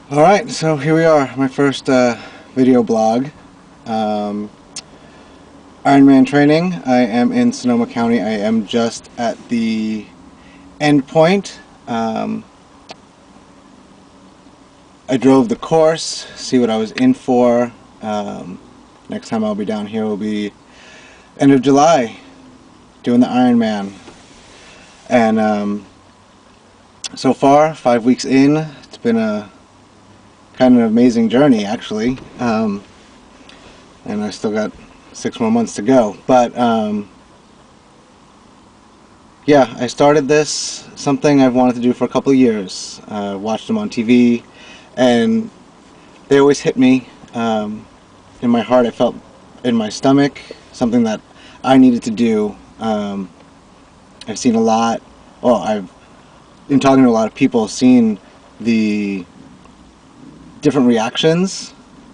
Alright, so here we are, my first video blog. Um, Ironman training. I am in Sonoma County. I am just at the end point. I drove the course, see what I was in for. Next time I'll be down here will be end of July, doing the Ironman. And so far, 5 weeks in, it's been a kind of an amazing journey, actually. And I still got 6 more months to go. But yeah, I started this, something I've wanted to do for a couple of years. Watched them on TV, and they always hit me. In my heart, I felt in my stomach, something that I needed to do. I've seen a lot, well, I've been talking to a lot of people, seen the different reactions.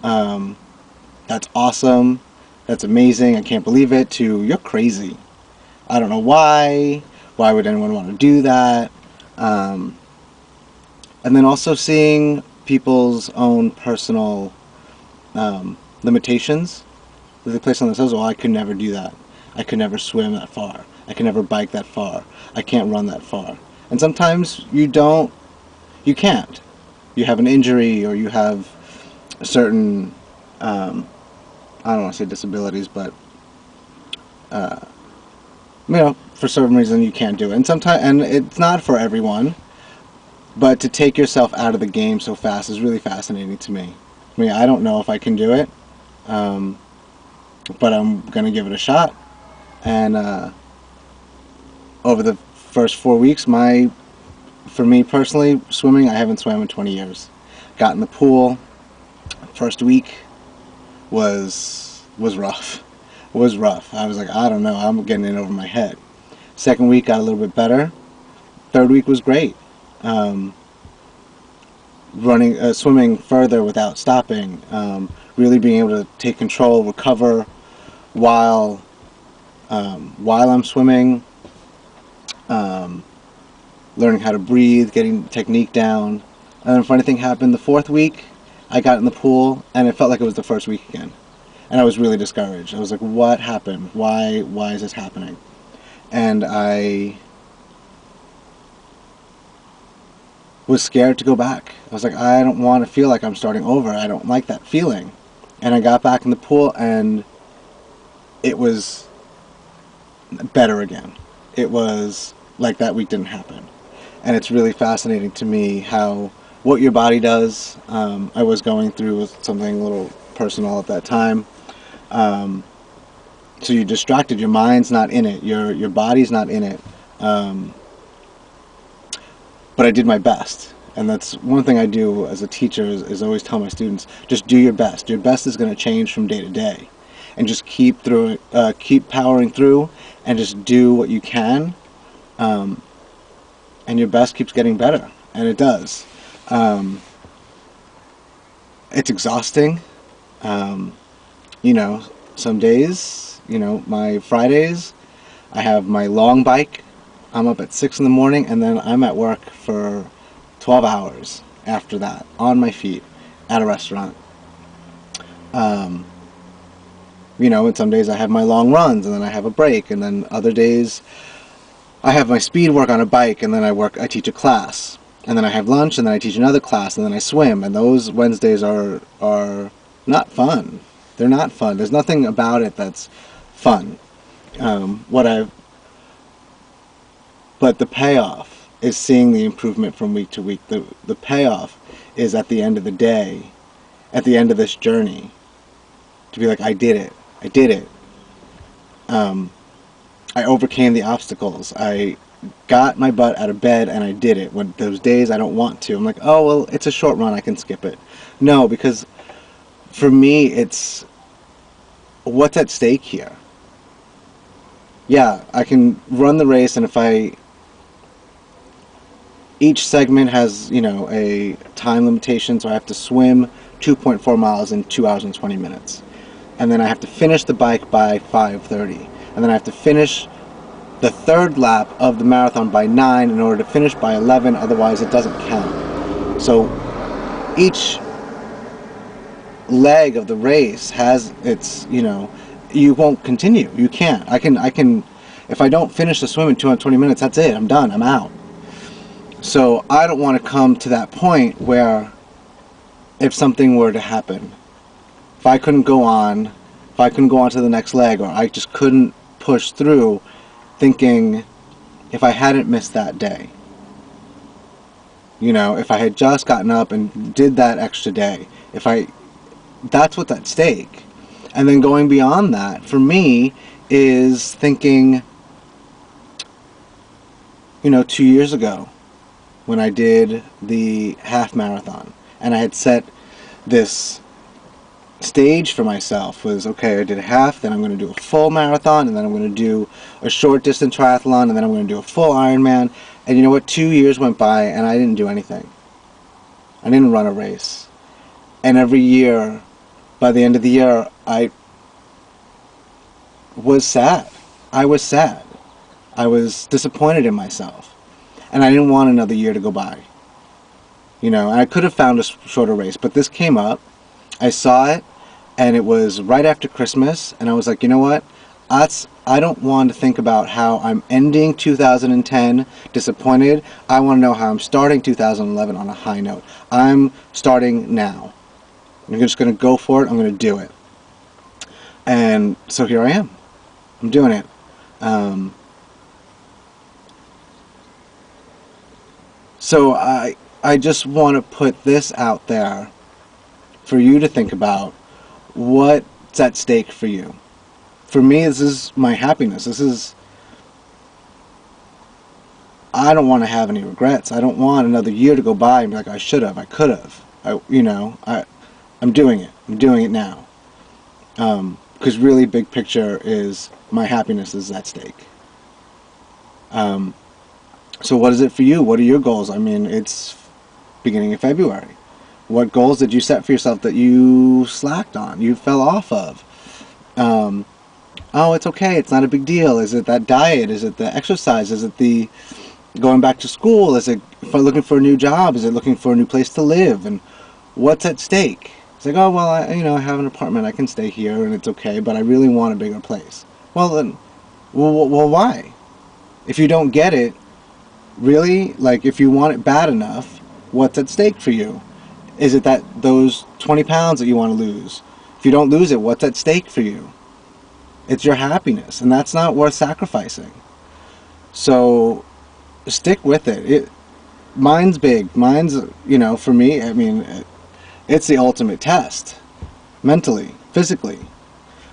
That's awesome, that's amazing, I can't believe it, to you're crazy. I don't know why would anyone want to do that? And then also seeing people's own personal limitations that they place on themselves. Well, I could never do that. I could never swim that far. I can never bike that far. I can't run that far. And sometimes you can't. You have an injury, or you have a certain, I don't want to say disabilities, but for some reason you can't do it. And it's not for everyone, but to take yourself out of the game so fast is really fascinating to me. I mean, I don't know if I can do it, but I'm gonna give it a shot. And over the first 4 weeks, for me personally, swimming, I haven't swam in 20 years. Got in the pool. First week was rough. Was rough. I was like, I don't know, I'm getting in over my head. Second week got a little bit better. Third week was great. Swimming further without stopping. Really being able to take control, recover while I'm swimming. Learning how to breathe, getting technique down. And then a funny thing happened the fourth week. I got in the pool, and it felt like it was the first week again. And I was really discouraged. I was like, what happened? Why is this happening? And I was scared to go back. I was like, I don't want to feel like I'm starting over. I don't like that feeling. And I got back in the pool, and it was better again. It was like that week didn't happen. And it's really fascinating to me what your body does. I was going through something a little personal at that time. So you're distracted. Your mind's not in it. Your body's not in it. But I did my best. And that's one thing I do as a teacher is always tell my students, just do your best. Your best is going to change from day to day. And just keep powering through, and just do what you can. And your best keeps getting better. And it does. It's exhausting. Some days, my Fridays, I have my long bike. I'm up at 6 in the morning, and then I'm at work for 12 hours after that, on my feet, at a restaurant. And some days I have my long runs, and then I have a break, and then other days I have my speed work on a bike, and then I teach a class. And then I have lunch, and then I teach another class, and then I swim. And those Wednesdays are not fun. They're not fun. There's nothing about it that's fun. But the payoff is seeing the improvement from week to week. The payoff is at the end of the day, at the end of this journey, to be like, I did it. I did it. I overcame the obstacles. I got my butt out of bed, and I did it. When those days I don't want to, I'm like, oh, well, it's a short run, I can skip it. No, because for me, it's what's at stake here. Yeah, I can run the race, and each segment has, a time limitation, so I have to swim 2.4 miles in 2 hours and 20 minutes. And then I have to finish the bike by 5:30. And then I have to finish the third lap of the marathon by 9 in order to finish by 11, otherwise it doesn't count. So each leg of the race has its, you won't continue. You can't. I can, if I don't finish the swim in 220 minutes, that's it. I'm done. I'm out. So I don't want to come to that point where if something were to happen, if I couldn't go on, if I couldn't go on to the next leg, or I just couldn't push through, thinking if I hadn't missed that day, if I had just gotten up and did that extra day, that's what's at stake. And then going beyond that, for me, is thinking, 2 years ago, when I did the half marathon, and I had set this stage for myself, was, okay, I did a half, then I'm going to do a full marathon, and then I'm going to do a short distance triathlon, and then I'm going to do a full Ironman. And you know what? 2 years went by and I didn't do anything. I didn't run a race. And every year, by the end of the year, I was sad. I was sad. I was disappointed in myself. And I didn't want another year to go by. And I could have found a shorter race, but this came up. I saw it, and it was right after Christmas, and I was like, you know what? I don't want to think about how I'm ending 2010 disappointed. I want to know how I'm starting 2011 on a high note. I'm starting now. I'm just going to go for it. I'm going to do it. And so here I am. I'm doing it. So I just want to put this out there for you to think about. What's at stake for you? For me, this is my happiness. I don't want to have any regrets. I don't want another year to go by and be like, I should have, I could have. I'm doing it. I'm doing it now. Because really, big picture is my happiness is at stake. So what is it for you? What are your goals? I mean, it's beginning of February. What goals did you set for yourself that you slacked on, you fell off of? Oh, it's okay, it's not a big deal. Is it that diet? Is it the exercise? Is it the going back to school? Is it looking for a new job? Is it looking for a new place to live? And what's at stake? It's like, oh, well, I have an apartment, I can stay here and it's okay, but I really want a bigger place. Well, then, well, why? If you don't get it, really, like, if you want it bad enough, what's at stake for you? Is it that those 20 pounds that you want to lose? If you don't lose it, what's at stake for you? It's your happiness, and that's not worth sacrificing. So stick with it. Mine's big. Mine's, for me, I mean, it's the ultimate test. Mentally, physically.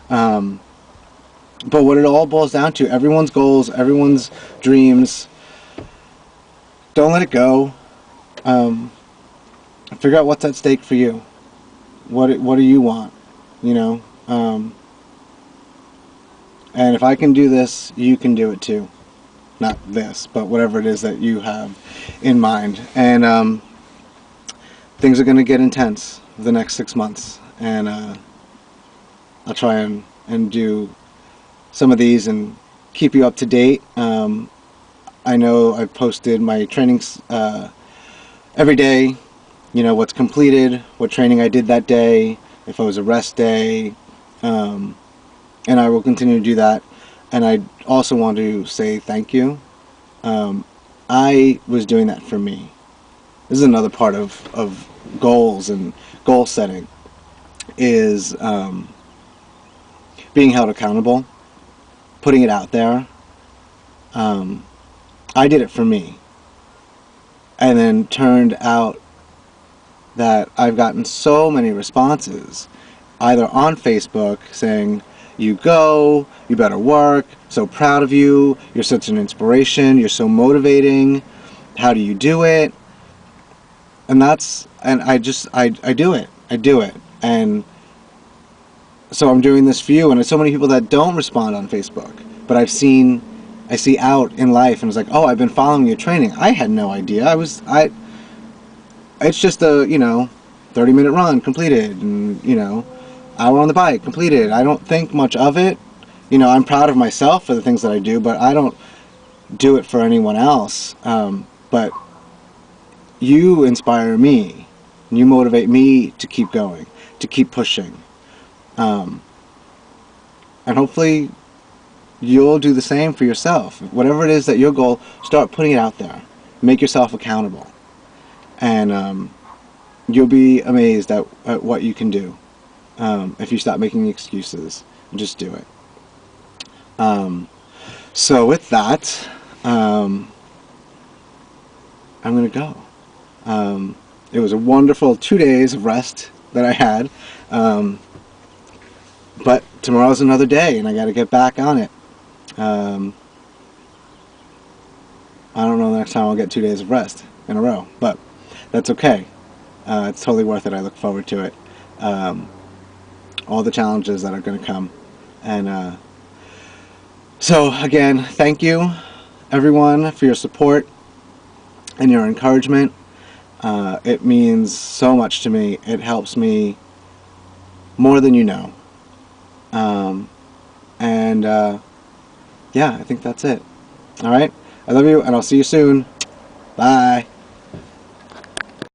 But what it all boils down to, everyone's goals, everyone's dreams, don't let it go. Figure out what's at stake for you. What do you want? And if I can do this, you can do it too. Not this, but whatever it is that you have in mind. And things are going to get intense the next 6 months. And I'll try and do some of these and keep you up to date. I know I've posted my trainings every day. What's completed, what training I did that day, if it was a rest day. And I will continue to do that. And I also want to say thank you. I was doing that for me. This is another part of goals and goal setting, is being held accountable, putting it out there. I did it for me. And then turned out that I've gotten so many responses, either on Facebook saying, you go, you better work, so proud of you, you're such an inspiration, you're so motivating, how do you do it? And I do it. And so I'm doing this for you, and there's so many people that don't respond on Facebook, but I see out in life, and it's like, oh, I've been following your training. I had no idea. It's just a, 30-minute run completed, and, hour on the bike completed. I don't think much of it. I'm proud of myself for the things that I do, but I don't do it for anyone else. But you inspire me, And you motivate me to keep going, to keep pushing. And hopefully you'll do the same for yourself. Whatever it is that your goal, start putting it out there. Make yourself accountable. And you'll be amazed at what you can do if you stop making excuses and just do it. So with that, I'm going to go. It was a wonderful 2 days of rest that I had. But tomorrow's another day, and I got to get back on it. I don't know the next time I'll get 2 days of rest in a row, but that's okay. It's totally worth it. I look forward to it. All the challenges that are going to come. And so, again, thank you, everyone, for your support and your encouragement. It means so much to me. It helps me more than you know. Yeah, I think that's it. All right. I love you, and I'll see you soon. Bye.